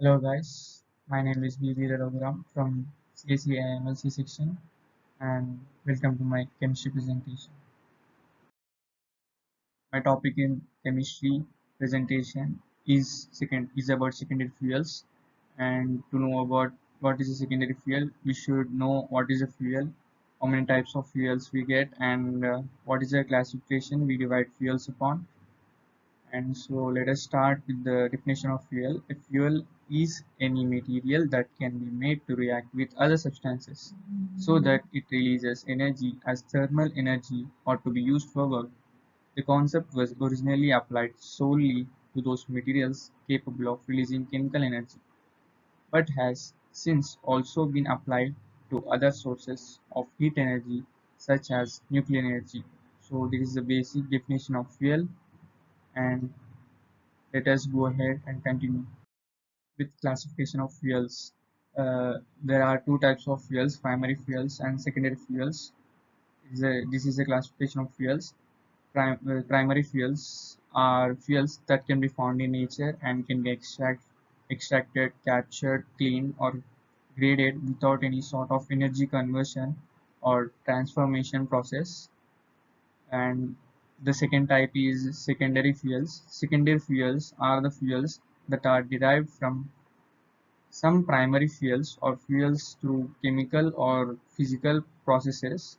Hello guys, my name is B.B. Raghuram from CSE IMLC section and welcome to my chemistry presentation. My topic in chemistry presentation is about secondary fuels, and to know about what is a secondary fuel we should know what is a fuel, how many types of fuels we get, and what is the classification we divide fuels upon. And so let us start with the definition of fuel. A fuel is any material that can be made to react with other substances so that it releases energy as thermal energy or to be used for work. The concept was originally applied solely to those materials capable of releasing chemical energy, but has since also been applied to other sources of heat energy such as nuclear energy. So this is the basic definition of fuel, and let us go ahead and continue with classification of fuels. There are two types of fuels, primary fuels and secondary fuels. This is a classification of fuels. Primary fuels are fuels that can be found in nature and can be extracted, captured, cleaned, or graded without any sort of energy conversion or transformation process. And the second type is secondary fuels. Secondary fuels are the fuels that are derived from some primary fuels or fuels through chemical or physical processes.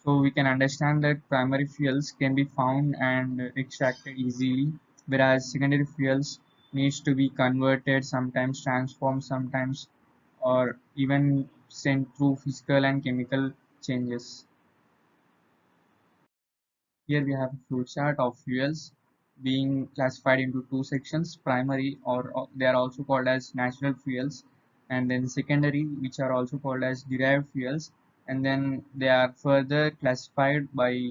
So we can understand that primary fuels can be found and extracted easily, whereas secondary fuels needs to be converted, sometimes transformed, sometimes or even sent through physical and chemical changes. Here we have a flowchart of fuels being classified into two sections: primary, or they are also called as natural fuels, and then secondary, which are also called as derived fuels, and then they are further classified by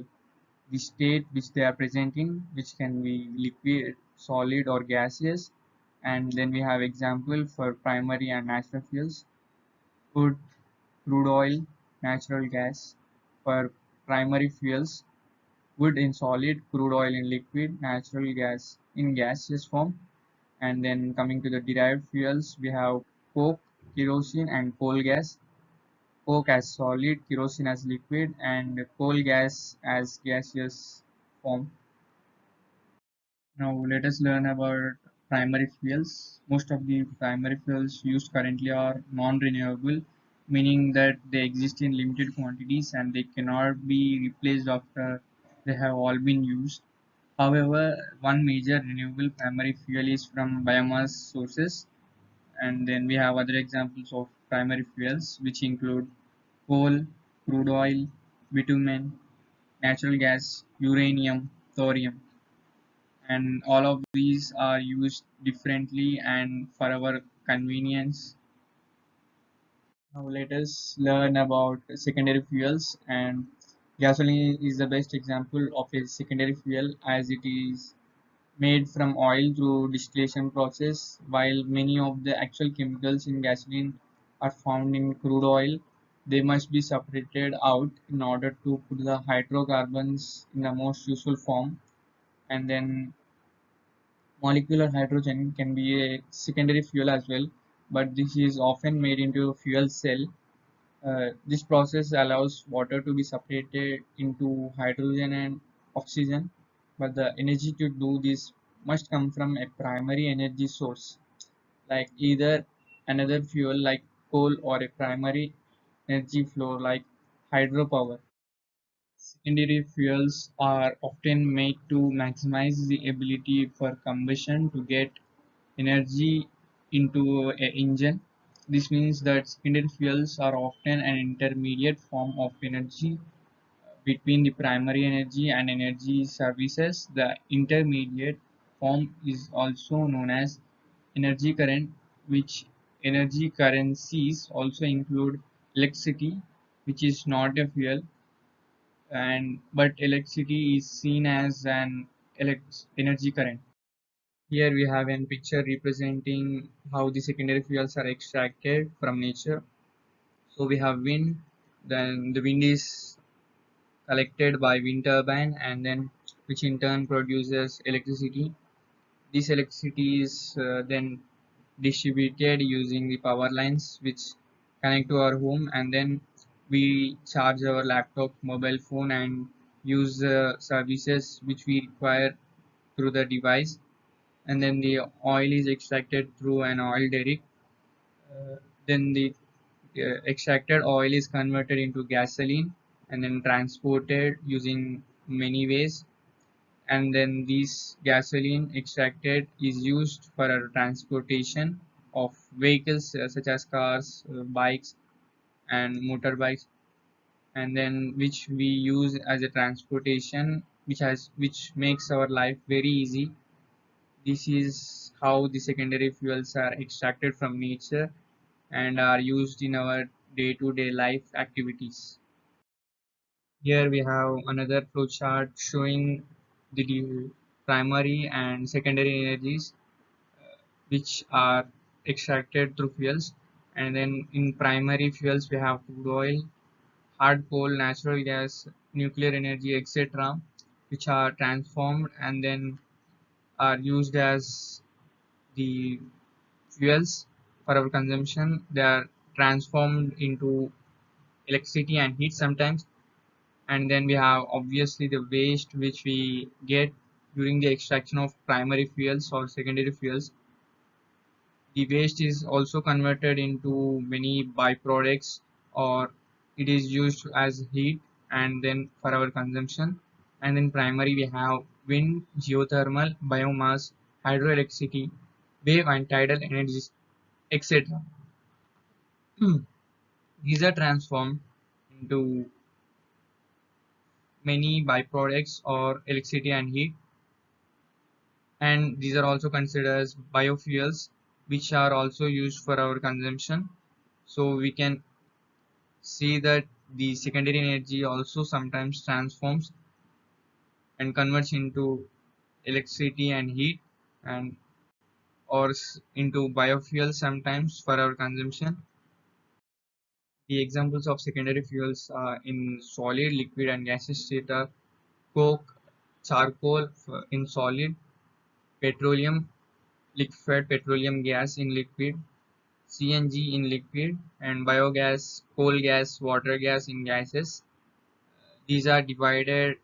the state which they are presenting, which can be liquid, solid, or gaseous. And then we have example for primary and natural fuels: wood, crude oil, natural gas. For primary fuels, wood in solid, crude oil in liquid, natural gas in gaseous form. And then coming to the derived fuels, we have coke, kerosene, and coal gas. Coke as solid, kerosene as liquid, and coal gas as gaseous form. Now let us learn about primary fuels. Most of the primary fuels used currently are non-renewable, meaning that they exist in limited quantities and they cannot be replaced after they have all been used. However, one major renewable primary fuel is from biomass sources, and then we have other examples of primary fuels, which include coal, crude oil, bitumen, natural gas, uranium, thorium, and all of these are used differently and for our convenience. Now let us learn about secondary fuels, and gasoline is the best example of a secondary fuel as it is made from oil through distillation process. While many of the actual chemicals in gasoline are found in crude oil, they must be separated out in order to put the hydrocarbons in the most useful form. And then molecular hydrogen can be a secondary fuel as well, but this is often made into a fuel cell. This process allows water to be separated into hydrogen and oxygen, but the energy to do this must come from a primary energy source, like either another fuel like coal or a primary energy flow like hydropower. Secondary fuels are often made to maximize the ability for combustion to get energy into an engine. This means that secondary fuels are often an intermediate form of energy between the primary energy and energy services. The intermediate form is also known as energy current, which energy currencies also include electricity, which is not a fuel, and but electricity is seen as an energy current. Here we have a picture representing how the secondary fuels are extracted from nature. So we have wind, then the wind is collected by wind turbine, and then which in turn produces electricity. This electricity is then distributed using the power lines which connect to our home, and then we charge our laptop, mobile phone, and use the services which we require through the device. And then the oil is extracted through an oil derrick. Then the extracted oil is converted into gasoline and then transported using many ways. And then this gasoline extracted is used for a transportation of vehicles such as cars, bikes, and motorbikes, and then which we use as a transportation, which makes our life very easy. This is how the secondary fuels are extracted from nature and are used in our day-to-day life activities. Here we have another flowchart showing the primary and secondary energies which are extracted through fuels. And then in primary fuels we have crude oil, hard coal, natural gas, nuclear energy, etc., which are transformed and then are used as the fuels for our consumption. They are transformed into electricity and heat sometimes. And then we have obviously the waste which we get during the extraction of primary fuels or secondary fuels. The waste is also converted into many byproducts, or it is used as heat and then for our consumption. And then primary we have wind, geothermal, biomass, hydroelectricity, wave and tidal energies, etc. These are transformed into many byproducts or electricity and heat, and these are also considered as biofuels which are also used for our consumption. So we can see that the secondary energy also sometimes transforms and converts into electricity and heat, and into biofuels sometimes for our consumption. The examples of secondary fuels in solid, liquid and gaseous state are coke, charcoal in solid, petroleum, liquefied petroleum gas in liquid, CNG in liquid, and biogas, coal gas, water gas in gases. These are divided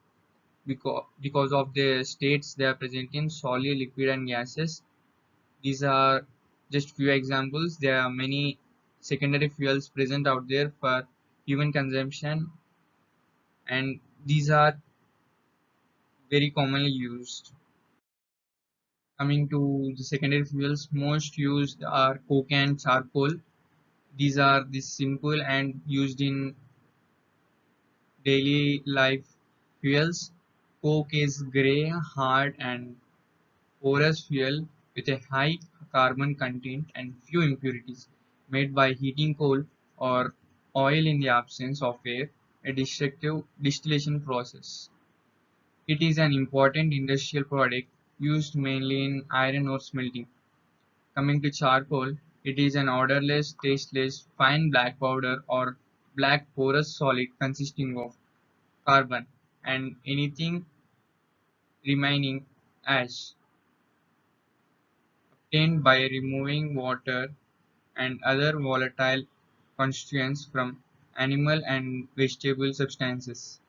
because of the states they are present in: solid, liquid, and gases. These are just few examples. There are many secondary fuels present out there for human consumption, and these are very commonly used. Coming to the secondary fuels, most used are coke and charcoal. These are the simple and used in daily life fuels. Coke is gray, hard, and porous fuel with a high carbon content and few impurities, made by heating coal or oil in the absence of air, a destructive distillation process. It is an important industrial product used mainly in iron ore smelting. Coming to charcoal, it is an odorless, tasteless, fine black powder or black porous solid consisting of carbon and anything remaining ash, obtained by removing water and other volatile constituents from animal and vegetable substances.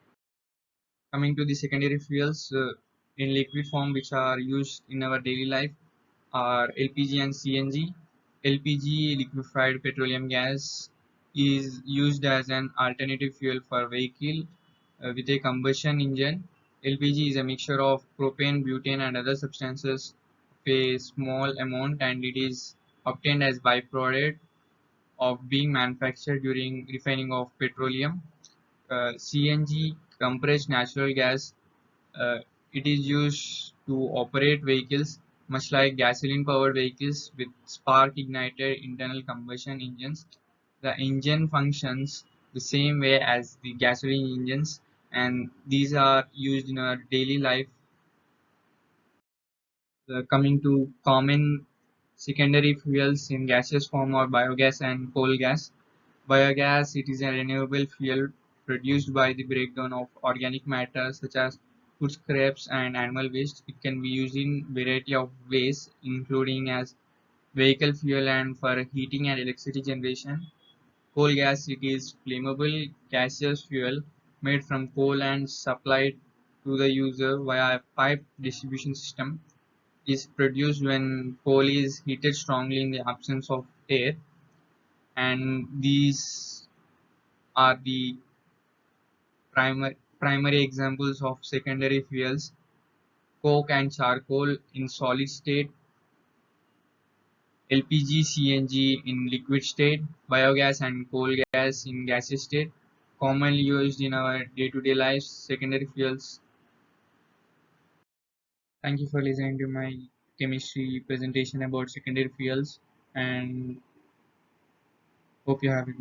Coming to the secondary fuels in liquid form which are used in our daily life are LPG and CNG. LPG, liquefied petroleum gas, is used as an alternative fuel for vehicle with a combustion engine. LPG is a mixture of propane, butane, and other substances of a small amount, and it is obtained as byproduct of being manufactured during refining of petroleum. CNG, compressed natural gas, uh, it is used to operate vehicles much like gasoline powered vehicles with spark ignited internal combustion engines. The engine functions the same way as the gasoline engines, and these are used in our daily life. Coming to common secondary fuels in gaseous form or biogas and coal gas. Biogas, it is a renewable fuel produced by the breakdown of organic matter such as food scraps and animal waste. It can be used in variety of ways, including as vehicle fuel and for heating and electricity generation. Coal gas, it is flammable gaseous fuel made from coal and supplied to the user via a pipe distribution system. Is produced when coal is heated strongly in the absence of air, and these are the primary examples of secondary fuels: coke and charcoal in solid state, LPG, CNG in liquid state, biogas and coal gas in gaseous state, commonly used in our day-to-day lives. Secondary fuels. Thank you for listening to my chemistry presentation about secondary fuels, and hope you have it.